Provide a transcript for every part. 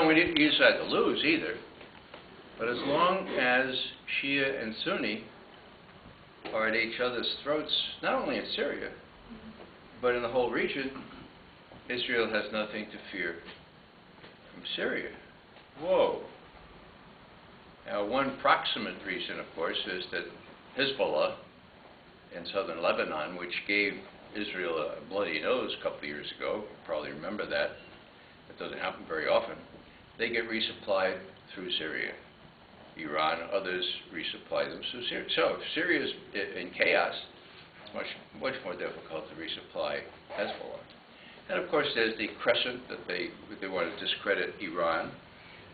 don't want either side to lose either. But as long as Shia and Sunni are at each other's throats, not only in Syria, but in the whole region, Israel has nothing to fear from Syria. Whoa. Now, one proximate reason, of course, is that Hezbollah in southern Lebanon, which gave Israel a bloody nose a couple of years ago, you probably remember that. It doesn't happen very often. They get resupplied through Syria. Iran, others resupply them through Syria. So if Syria is in chaos, it's much more difficult to resupply Hezbollah. And of course, there's the crescent that they want to discredit Iran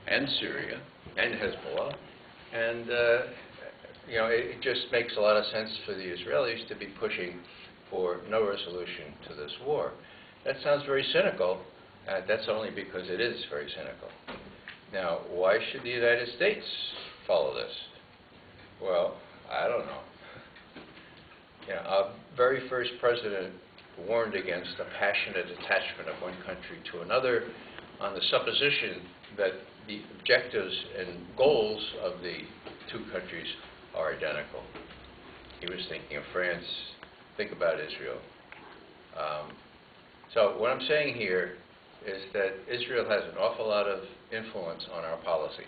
and Syria and Hezbollah. And it just makes a lot of sense for the Israelis to be pushing for no resolution to this war. That sounds very cynical. That's only because it is very cynical. Now, why should the United States follow this? Well, I don't know. Our very first president warned against the passionate attachment of one country to another on the supposition that the objectives and goals of the two countries are identical. He was thinking of France. Think about Israel. So what I'm saying here is that Israel has an awful lot of influence on our policy.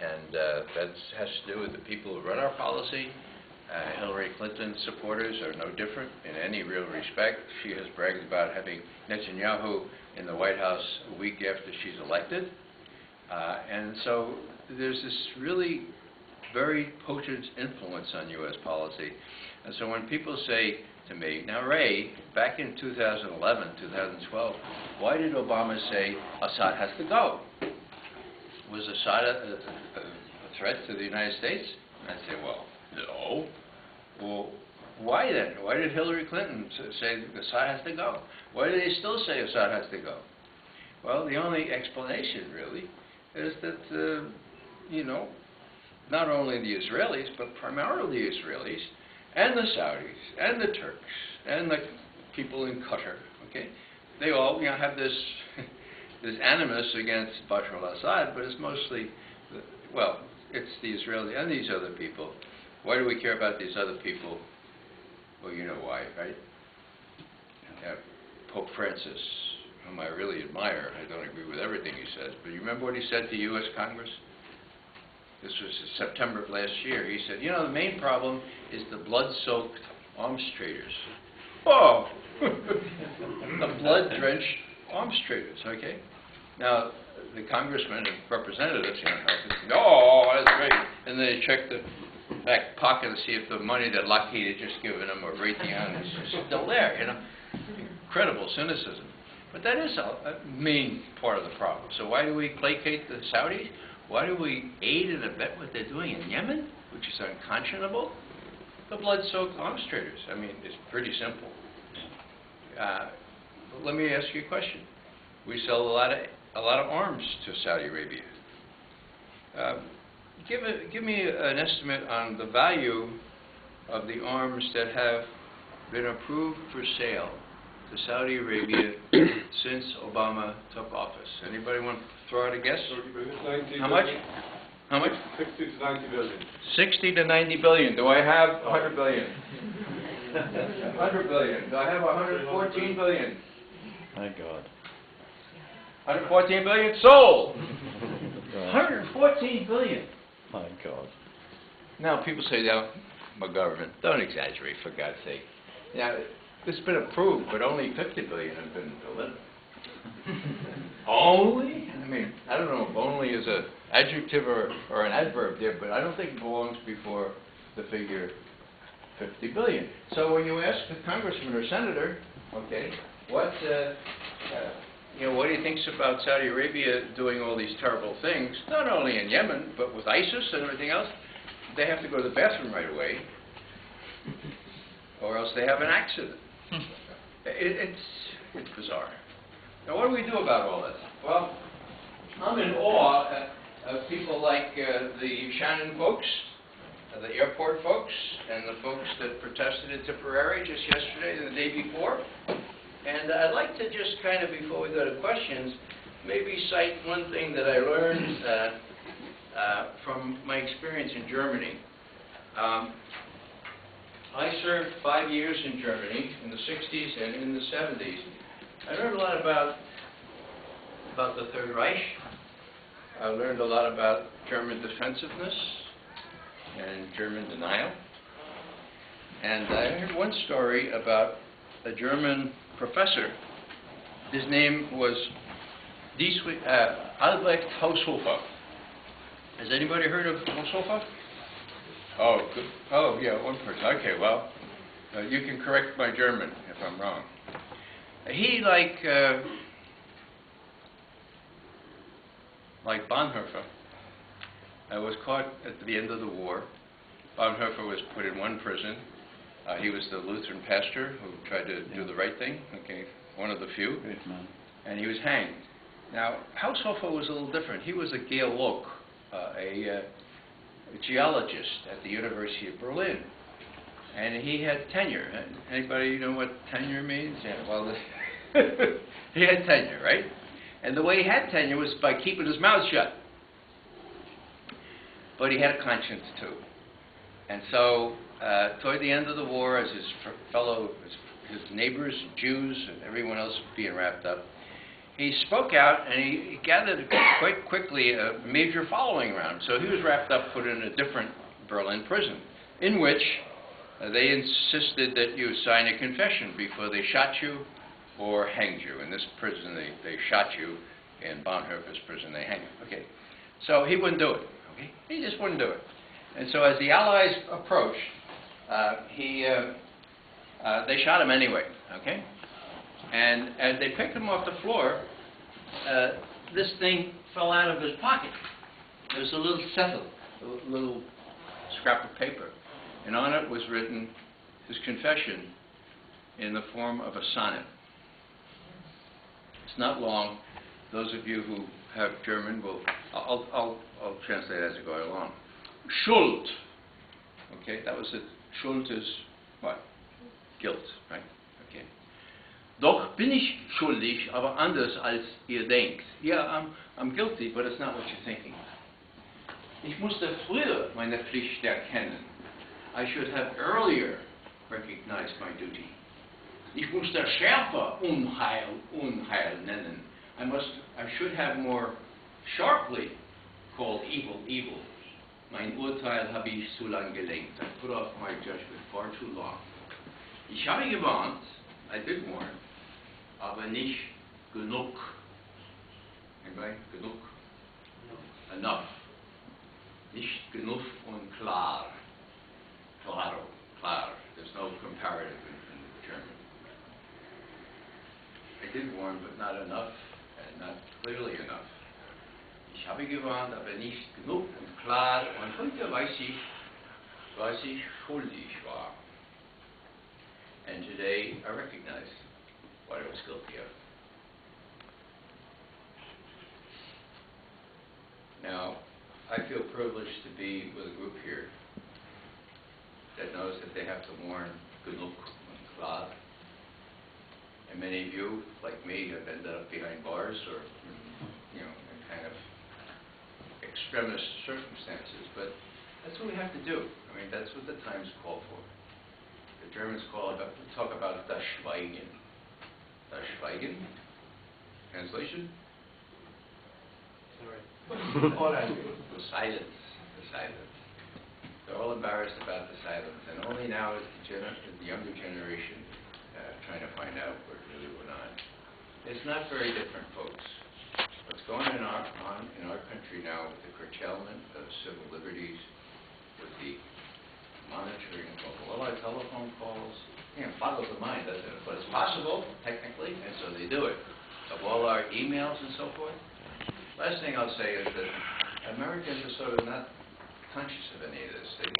And that has to do with the people who run our policy. Hillary Clinton's supporters are no different in any real respect. She has bragged about having Netanyahu in the White House a week after she's elected. And so there's this really very potent influence on U.S. policy. And so when people say to me, now Ray, back in 2011, 2012, why did Obama say Assad has to go? Was Assad a threat to the United States? And I'd say, well, no. Well, why then? Why did Hillary Clinton say Assad has to go? Why do they still say Assad has to go? Well, the only explanation, really, is that, not only the Israelis, but primarily the Israelis, and the Saudis, and the Turks, and the people in Qatar, okay? They all, have this animus against Bashar al-Assad, but it's mostly, it's the Israelis and these other people. Why do we care about these other people? Well, you know why, right? Pope Francis, whom I really admire. I don't agree with everything he says, but you remember what he said to U.S. Congress? This was in September of last year. He said, the main problem is the blood-soaked arms traders. Oh! The blood-drenched arms traders, okay? Now, the congressmen and representatives, said, oh, that's great. And they check the back pocket to see if the money that Lockheed had just given them or Raytheon is still there, Incredible cynicism. But that is a main part of the problem. So why do we placate the Saudis? Why do we aid and abet what they're doing in Yemen, which is unconscionable? The blood-soaked arms traders. It's pretty simple. But let me ask you a question. We sell a lot of arms to Saudi Arabia. Give me an estimate on the value of the arms that have been approved for sale to Saudi Arabia since Obama took office. Anybody want to throw out a guess? How much? How much? 60 to 90 billion. 60 to 90 billion. Do I have 100 billion? 100 billion. Do I have 114 billion? My God. 114 billion sold. 114 billion. My God. Now people say, now, my government, don't exaggerate, for God's sake. Now, it's been approved, but only 50 billion has been delivered. Only? I don't know if only is an adjective or an adverb there, but I don't think it belongs before the figure 50 billion. So when you ask a congressman or senator, okay, what do you think about Saudi Arabia doing all these terrible things, not only in Yemen, but with ISIS and everything else? They have to go to the bathroom right away, or else they have an accident. It's bizarre. Now, what do we do about all this? Well, I'm in awe of people like the Shannon folks, the airport folks, and the folks that protested in Tipperary just yesterday and the day before. And I'd like to just before we go to questions, maybe cite one thing that I learned from my experience in Germany. I served 5 years in Germany in the 60s and in the 70s. I learned a lot about the Third Reich. I learned a lot about German defensiveness and German denial. And I heard one story about a German professor. His name was Albrecht Haushofer. Has anybody heard of Haushofer? Oh, good. Oh, yeah, one person. Okay, well, you can correct my German if I'm wrong. He, like Bonhoeffer, was caught at the end of the war. Bonhoeffer was put in one prison. He was the Lutheran pastor who tried to do the right thing, okay, one of the few, and he was hanged. Now, Haushofer was a little different. He was a Geolog, a geologist at the University of Berlin, and he had tenure. Anybody know what tenure means? Yeah, well, he had tenure, right? And the way he had tenure was by keeping his mouth shut. But he had a conscience too. And so, toward the end of the war, as his neighbors, Jews, and everyone else being wrapped up, he spoke out, and he gathered quite quickly a major following around him. So he was wrapped up, put in a different Berlin prison, in which they insisted that you sign a confession before they shot you or hanged you. In this prison, they shot you. In Bonhoeffer's prison, they hanged you. Okay. So he wouldn't do it. Okay. He just wouldn't do it. And so as the Allies approached, they shot him anyway. Okay. And as they picked him off the floor, this thing fell out of his pocket. There was a little settle, a little scrap of paper. And on it was written his confession in the form of a sonnet. It's not long. Those of you who have German will, I'll translate as I go along. Schuld. Okay, that was it. Schuld is what? Guilt, right? Okay. Doch bin ich schuldig, aber anders als ihr denkt. Yeah, I'm guilty, but it's not what you're thinking. Ich musste früher meine Pflicht erkennen. I should have earlier recognized my duty. Ich musste schärfer Unheil nennen. I should have more sharply called evil evil. Mein Urteil habe ich zu lang gelenkt. I put off my judgment far too long. Ich habe gewarnt, I did warn, aber nicht genug. Anybody? Genug? No. Enough. Nicht genug und klar. Claro, klar. There's no comparative in German. I did warn, but not enough, and not clearly enough. Ich habe gewarnt, aber nicht genug und klar, und heute weiß ich, was ich schuldig war. And today I recognize what I was guilty of. Now, I feel privileged to be with a group here that knows that they have to warn genug und klar. And many of you, like me, have ended up behind bars or, in kind of extremist circumstances. But that's what we have to do. I mean, that's what the times call for. The Germans talk about das Schweigen. Das Schweigen? Translation? Sorry. The silence. The silence. They're all embarrassed about the silence. And only now is the younger generation trying to find out what really went on. It's not very different, folks. What's going on in our country now with the curtailment of civil liberties, with the monitoring of all our telephone calls, it boggles the mind, doesn't it? But it's possible, technically, and so they do it. Of all our emails and so forth. Last thing I'll say is that Americans are sort of not conscious of any of this. They